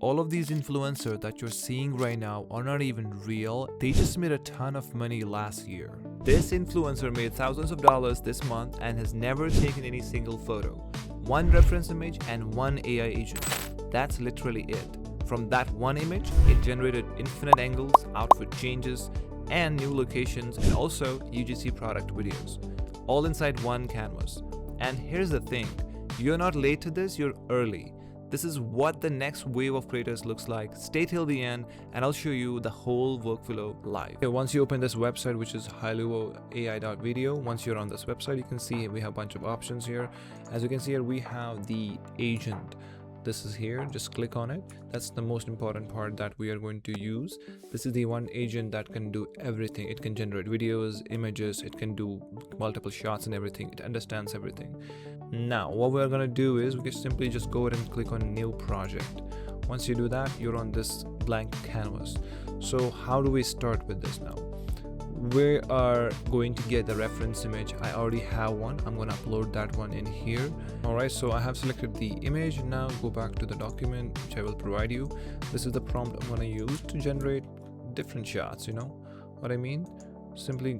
all of these influencers that you're seeing right now are not even real. They just made a ton of money last year. This influencer made thousands of dollars this month and has never taken any single photo. One reference image and one AI agent. That's literally it. From that one image, it generated infinite angles, outfit changes, and new locations, and also UGC product videos, all inside one canvas. And here's the thing, you're not late to this, you're early. This is what the next wave of creators looks like. Stay till the end and I'll show you the whole workflow live. Okay, once you open this website, which is Hailuo AI.video, once you're on this website, you can see we have a bunch of options here. As you can see here, we have the agent. This is here, just click on it. That's the most important part that we are going to use. This is the one agent that can do everything. It can generate videos, images, it can do multiple shots and everything. It understands everything. Now what we're going to do is we can simply just go ahead and click on new project. Once you do that, you're on this blank canvas. So how do we start with this now? We are going to get the reference image. I already have one. I'm going to upload that one in here. Alright, so I have selected the image. Now go back to the document which I will provide you. This is the prompt I'm going to use to generate different shots, you know what I mean. Simply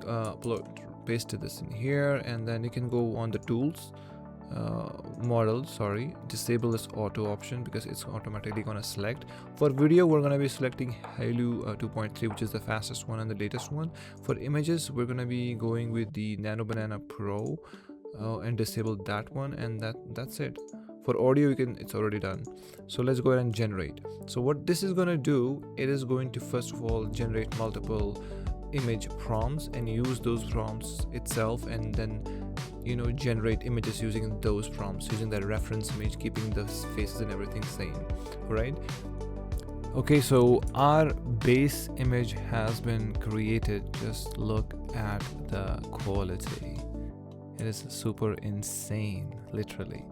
paste this in here, and then you can go on the tools, disable this auto option because it's automatically going to select. For video, we're going to be selecting Hailuo 2.3, which is the fastest one and the latest one. For images, we're going to be going with the Nano Banana Pro and disable that one, and that's it. For audio, it's already done. So let's go ahead and generate. So what this is going to do, it is going to first of all generate multiple image prompts and use those prompts itself, and then generate images using those prompts, using that reference image, keeping the faces and everything same. Right? Okay, so our base image has been created. Just look at the quality. It is super insane, literally.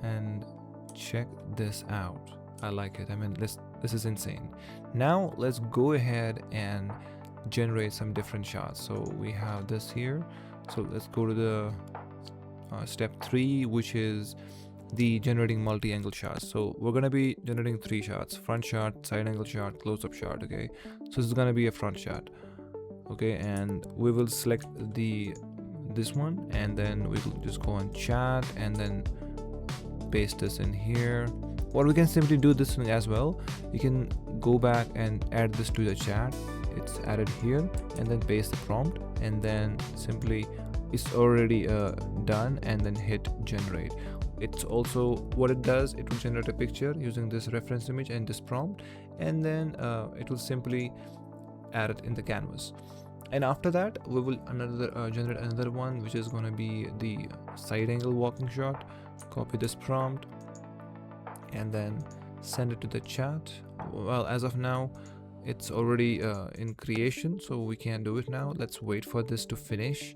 And check this out. I like it. I mean, this is insane. Now let's go ahead and generate some different shots. So we have this here. So let's go to the step 3, which is the generating multi-angle shots. So we're going to be generating 3 shots: front shot, side angle shot, close-up shot. Okay, so this is going to be a front shot. Okay, and we will select this one, and then we will just go on chat and then paste this in here. Or we can simply do this thing as well. You can go back and add this to the chat. It's added here, and then paste the prompt, and then simply it's already done, and then hit generate. It's also what it does, it will generate a picture using this reference image and this prompt, and then it will simply add it in the canvas. And after that, we will generate another one, which is going to be the side angle walking shot. Copy this prompt and then send it to the chat. Well, as of now, it's already in creation, so we can't do it now. Let's wait for this to finish.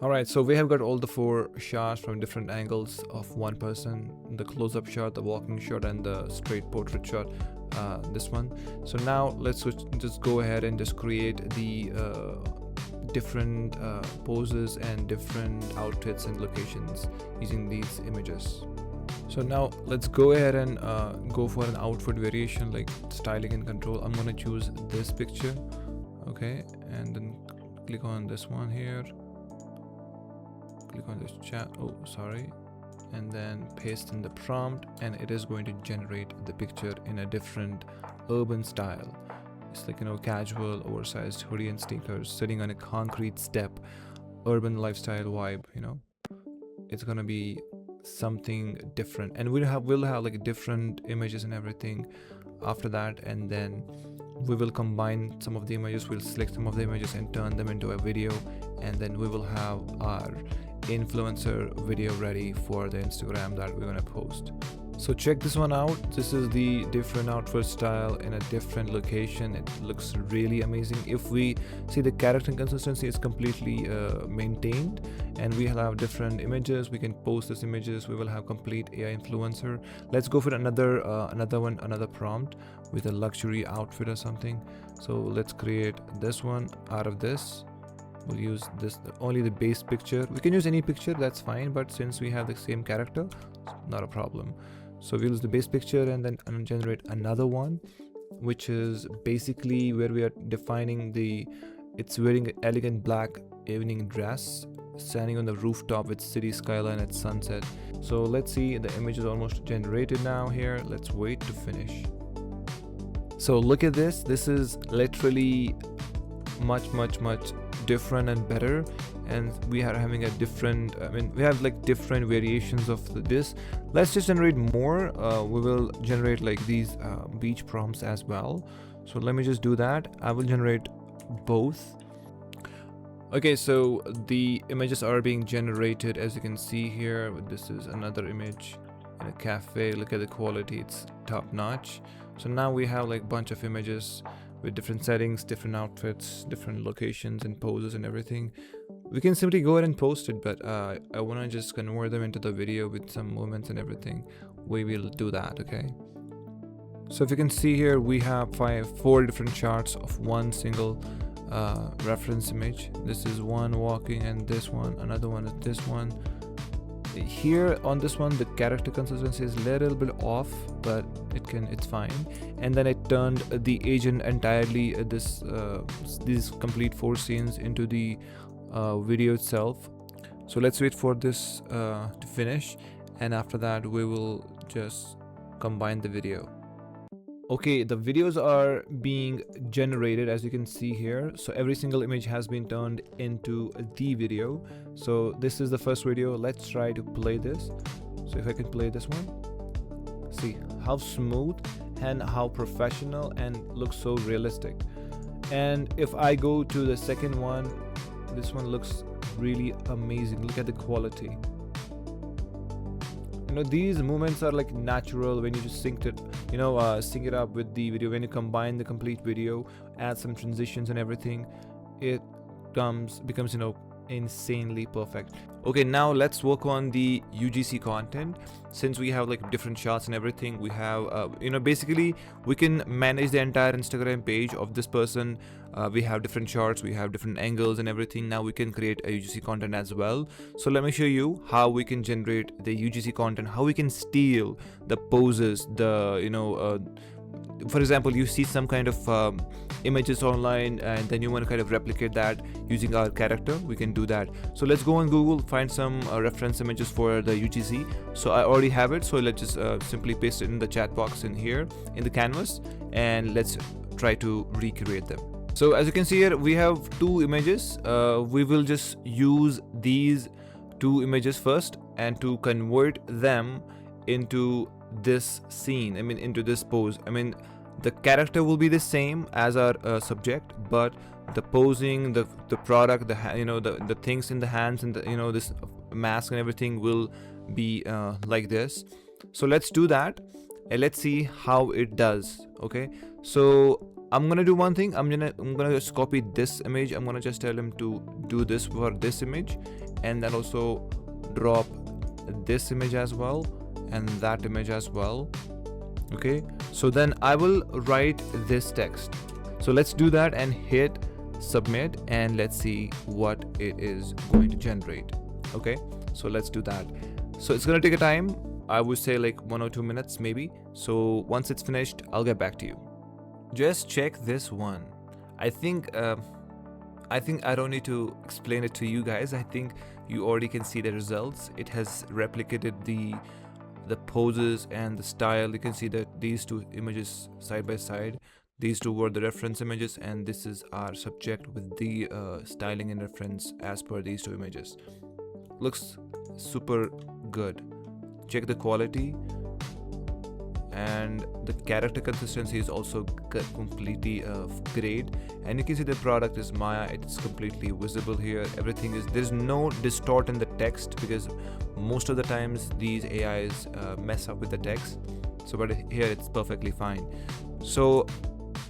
Alright, so we have got all the 4 shots from different angles of one person: the close-up shot, the walking shot, and the straight portrait shot, this one. So now let's just go ahead and just create the different poses and different outfits and locations using these images. So now let's go ahead and go for an outfit variation, like styling and control. I'm going to choose this picture. Okay, and then click on this one here, click on this chat, and then paste in the prompt, and it is going to generate the picture in a different urban style. It's like, casual, oversized hoodie and sneakers, sitting on a concrete step, urban lifestyle vibe. It's gonna be something different, and we'll have like different images and everything after that. And then we will combine some of the images. We'll select some of the images and turn them into a video, and then we will have our influencer video ready for the Instagram that we're gonna post. So check this one out. This is the different outfit style in a different location. It looks really amazing. If we see, the character consistency is completely maintained, and we have different images. We can post these images. We will have complete AI influencer. Let's go for another prompt with a luxury outfit or something. So let's create this one out of this. We'll use this, only the base picture. We can use any picture, that's fine, but since we have the same character, not a problem. So we'll use the base picture and then generate another one, which is basically where we are defining it's wearing an elegant black evening dress, standing on the rooftop with city skyline at sunset. So let's see, the image is almost generated now here. Let's wait to finish. So look at this. This is literally much different and better, and we are having a different, we have like different variations of this. Let's just generate more. We will generate like these beach prompts as well. So let me just do that. I will generate both. Okay, so the images are being generated, as you can see here. This is another image in a cafe. Look at the quality, it's top notch. So now we have like a bunch of images with different settings, different outfits, different locations and poses and everything. We can simply go ahead and post it, but I want to just convert them into the video with some movements and everything. We will do that, okay? So if you can see here, we have four different charts of one single reference image. This is one walking, and this one, another one is this one. Here on this one, the character consistency is a little bit off, but it's fine. And then it turned the agent entirely, these complete 4 scenes into the video itself. So let's wait for this to finish, and after that we will just combine the video. Okay, the videos are being generated, as you can see here. So every single image has been turned into the video. So this is the first video. Let's try to play this. So if I can play this one, see how smooth and how professional and looks so realistic. And if I go to the second one, this one looks really amazing. Look at the quality. You know, these movements are like natural when you just sync it up with the video. When you combine the complete video, add some transitions and everything, it becomes insanely perfect. Okay, now let's work on the UGC content. Since we have like different shots and everything, we have basically we can manage the entire Instagram page of this person. We have different charts, we have different angles and everything. Now we can create a UGC content as well. So let me show you how we can generate the UGC content, how we can steal the poses, for example, you see some kind of images online and then you want to kind of replicate that using our character. We can do that. So let's go on Google, find some reference images for the UGC. So I already have it, so let's just simply paste it in the chat box in here in the canvas, and let's try to recreate them. So as you can see here, we have 2 images. We will just use these 2 images first and to convert them into this scene, into this pose. The character will be the same as our subject, but the posing, the product, the things in the hands, and this mask and everything will be like this. So let's do that and let's see how it does. Okay, so I'm gonna do one thing. I'm gonna just copy this image. I'm gonna just tell him to do this for this image, and then also drop this image as well and that image as well. Okay, so then I will write this text. So let's do that and hit submit, and let's see what it is going to generate. Okay, so let's do that. So it's gonna take a time. I would say like 1 or 2 minutes maybe. So once it's finished, I'll get back to you. Just check this one. I think I don't need to explain it to you guys. I think you already can see the results. It has replicated the poses and the style. You can see that these 2 images side by side. These 2 were the reference images, and this is our subject with the styling and reference as per these 2 images. Looks super good. Check the quality, and the character consistency is also completely great. And you can see the product is Maya. It's completely visible here. Everything is, there's no distort in the text, because most of the times these AIs mess up with the text. So but here it's perfectly fine. So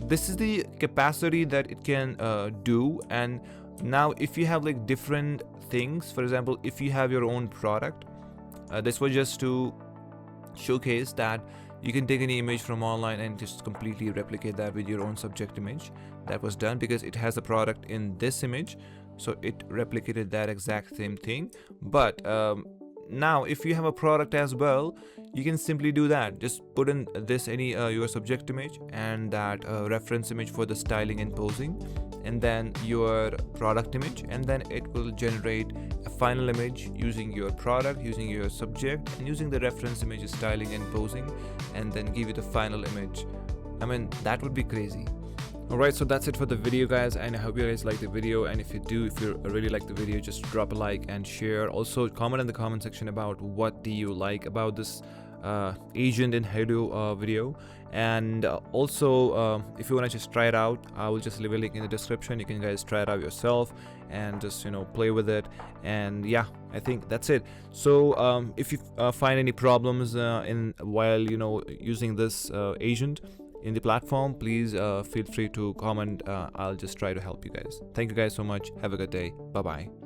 this is the capacity that it can do. And now if you have like different things, for example, if you have your own product, this was just to showcase that you can take any image from online and just completely replicate that with your own subject image. That was done because it has a product in this image, so it replicated that exact same thing. But now if you have a product as well, you can simply do that. Just put in this any your subject image and that reference image for the styling and posing, and then your product image, and then it will generate a final image using your product, using your subject, and using the reference image, styling and posing, and then give you the final image. I mean, that would be crazy. Alright, so that's it for the video, guys, and I hope you guys like the video. And if you do, if you really like the video, just drop a like and share. Also comment in the comment section about what do you like about this agent in Hailuo video. And also if you want to just try it out, I will just leave a link in the description. You can guys try it out yourself and just play with it. And yeah, I think that's it. So if you find any problems in while using this agent in the platform, please feel free to comment. I'll just try to help you guys. Thank you guys so much. Have a good day. Bye bye.